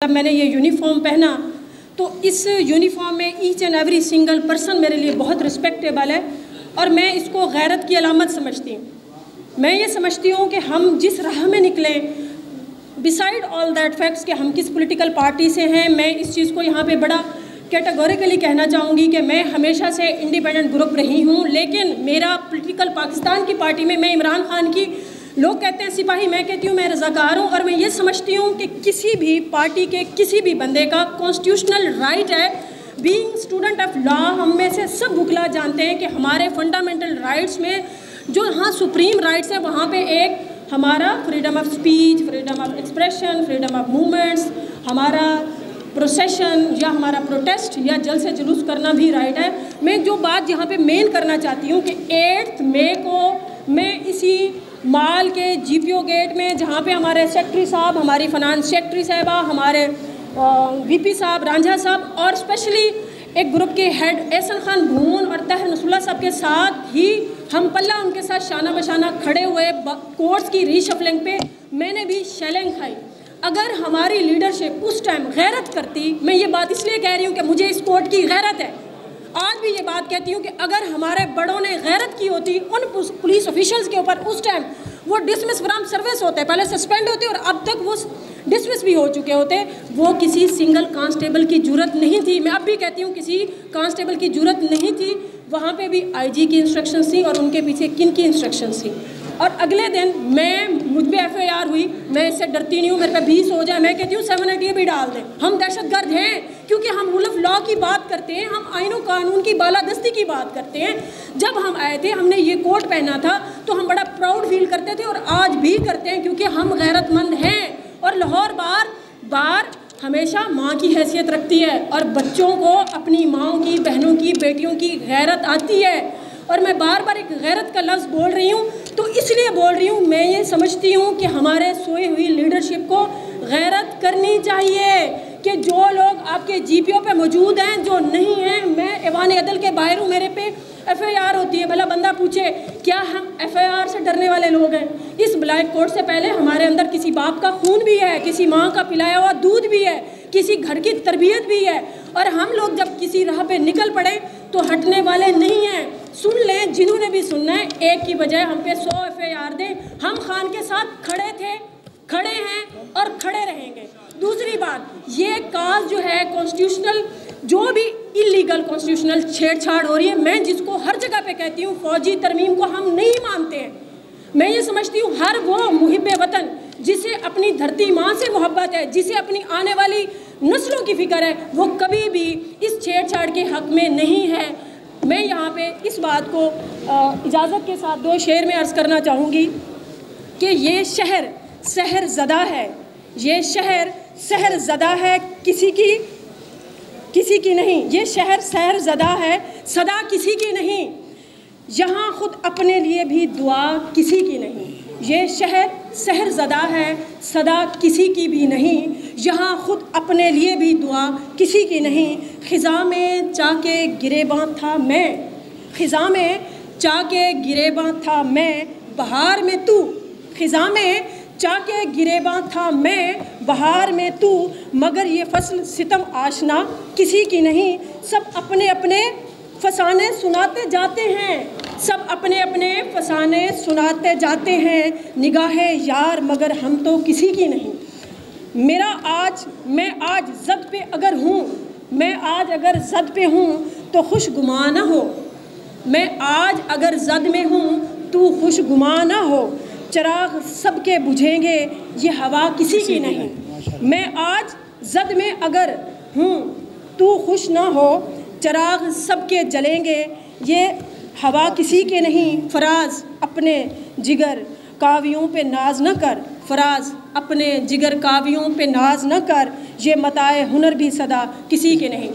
جب میں نے یہ یونیفارم پہنا تو اس یونیفارم میں each and every single person میرے لیے بہت رسپیکٹیبل ہے، اور میں اس کو غیرت کی علامت سمجھتی ہوں۔ میں یہ سمجھتی ہوں کہ ہم جس راہ میں نکلیں، بسائڈ آل دیٹ فیکٹس کہ ہم کس پولیٹیکل پارٹی سے ہیں، میں اس چیز کو یہاں پہ بڑا کیٹیگوریکلی کہنا چاہوں گی کہ میں ہمیشہ سے انڈیپینڈنٹ گروپ رہی ہوں، لیکن میرا پولیٹیکل پاکستان کی پارٹی میں عمران خان کی، لوگ کہتے ہیں سپاہی، میں کہتی ہوں میں رضاکار ہوں، اور میں یہ سمجھتی ہوں کہ کسی بھی پارٹی کے کسی بھی بندے کا کانسٹیٹیوشنل رائٹ ہے، بینگ اسٹوڈنٹ آف لا، ہم میں سے سب بھکلا جانتے ہیں کہ ہمارے فنڈامنٹل رائٹس میں جو ہاں سپریم رائٹس ہیں، وہاں پہ ایک ہمارا freedom of speech, freedom of expression, freedom of movements, ہمارا پروسیشن یا ہمارا پروٹیسٹ یا جلد سے جلوس کرنا بھی رائٹ ہے۔ میں جو بات یہاں پہ مین کرنا چاہتی ہوں کہ 8 مئی کو میں اسی مال کے جی پی او گیٹ میں، جہاں پہ ہمارے سیکٹری صاحب، ہماری فنانس سیکٹری صاحبہ، ہمارے وی پی صاحب، رانجھا صاحب، اور اسپیشلی ایک گروپ کے ہیڈ احسن خان بھون اور طاہر نصر اللہ صاحب کے ساتھ ہی ہم پلہ ان کے ساتھ شانہ بشانہ کھڑے ہوئے کورٹس کی ری شفلنگ پہ، میں نے بھی شیلنگ کھائی۔ اگر ہماری لیڈرشپ اس ٹائم غیرت کرتی، میں یہ بات اس لیے کہہ رہی ہوں کہ مجھے اس کورٹ کی غیرت ہے، آج بھی یہ بات کہتی ہوں کہ اگر ہمارے بڑوں نے غیرت کی ہوتی ان پولیس آفیشلز کے اوپر، اس ٹائم وہ ڈسمس فرام سروس ہوتے، پہلے سسپینڈ ہوتے اور اب تک وہ ڈسمس بھی ہو چکے ہوتے، وہ کسی سنگل کانسٹیبل کی جرت نہیں تھی، میں اب بھی کہتی ہوں کسی کانسٹیبل کی جرت نہیں تھی، وہاں پہ بھی آئی جی کی انسٹرکشنز تھیں، اور ان کے پیچھے کن کی انسٹرکشنز تھیں۔ اور اگلے دن مجھ پہ ایف آئی آر ہوئی، میں اس سے ڈرتی نہیں ہوں، میرے پہ 20 ہو جائے، میں کہتی ہوں 780 بھی ڈال دیں، ہم دہشت گرد ہیں، کیونکہ ہم رول آف لا کی بات کرتے ہیں، ہم آئین و قانون کی بالادستی کی بات کرتے ہیں۔ جب ہم آئے تھے، ہم نے یہ کوٹ پہنا تھا تو ہم بڑا پراؤڈ فیل کرتے تھے، اور آج بھی کرتے ہیں، کیونکہ ہم غیرت مند ہیں، اور لاہور بار ہمیشہ ماں کی حیثیت رکھتی ہے، اور بچوں کو اپنی ماؤں کی، بہنوں کی، بیٹیوں کی غیرت آتی ہے۔ اور میں بار بار ایک غیرت کا لفظ بول رہی ہوں تو اس لیے بول رہی ہوں، میں یہ سمجھتی ہوں کہ ہمارے سوئی ہوئی لیڈرشپ کو غیرت کرنی چاہیے کہ جو لوگ آپ کے جی پی او پہ موجود ہیں، جو نہیں ہیں، میں ایوان عدل کے باہر ہوں، میرے پہ ایف آئی آر ہوتی ہے، بھلا بندہ پوچھے کیا ہم ایف آئی آر سے ڈرنے والے لوگ ہیں؟ اس بلیک کوٹ سے پہلے ہمارے اندر کسی باپ کا خون بھی ہے، کسی ماں کا پلایا ہوا دودھ بھی ہے، کسی گھر کی تربیت بھی ہے، اور ہم لوگ جب کسی راہ پہ نکل پڑے تو ہٹنے والے نہیں ہیں۔ سن لیں جنہوں نے بھی سننا ہے، ایک کی بجائے ہم پہ 100 ایف آئی آر دیں، ہم خان کے ساتھ کھڑے تھے، کھڑے ہیں اور کھڑے رہیں گے۔ دوسری بات، یہ کاز جو ہے کانسٹیٹیوشنل، جو بھی انلیگل کانسٹیٹیوشنل چھیڑ چھاڑ ہو رہی ہے، میں جس کو ہر جگہ پہ کہتی ہوں فوجی ترمیم کو ہم نہیں مانتے ہیں۔ میں یہ سمجھتی ہوں ہر وہ محب وطن جسے اپنی دھرتی ماں سے محبت ہے، جسے اپنی آنے والی نسلوں کی فکر ہے، وہ کبھی بھی اس چھیڑ چھاڑ کے حق میں نہیں ہے۔ میں یہاں پہ اس بات کو اجازت کے ساتھ 2 شعر میں عرض کرنا چاہوں گی کہ یہ شہر سحر زدہ ہے، یہ شہر سحر زدہ ہے، کسی کی نہیں، یہ شہر سحر زدہ ہے، صدا کسی کی نہیں، یہاں خود اپنے لیے بھی دعا کسی کی نہیں۔ یہ شہر سحر زدہ ہے، صدا کسی کی بھی نہیں، یہاں خود اپنے لیے بھی دعا کسی کی نہیں۔ خزاں میں چا کے گریباں تھا میں، خزاں میں چا کے گریباں تھا میں، بہار میں تو، خزاں میں چا کے گریباں تھا میں، بہار میں تو، مگر یہ فصل ستم آشنا کسی کی نہیں۔ سب اپنے اپنے فسانے سناتے جاتے ہیں، سب اپنے اپنے فسانے سناتے جاتے ہیں، نگاہ یار مگر ہم تو کسی کی نہیں۔ میں آج زد پہ اگر ہوں، میں آج اگر زد پہ ہوں تو خوش گمان نہ ہو، میں آج اگر زد میں ہوں تو خوش گمان نہ ہو، چراغ سب کے بجھیں گے یہ ہوا کسی کی نہیں۔ میں آج زد میں اگر ہوں تو خوش نہ ہو، چراغ سب کے جلیں گے یہ ہوا کسی کے نہیں۔ فراز اپنے جگر کاویوں پہ ناز نہ کر، فراز اپنے جگر کاویوں پہ ناز نہ کر، یہ متاع ہنر بھی صدا کسی کے نہیں۔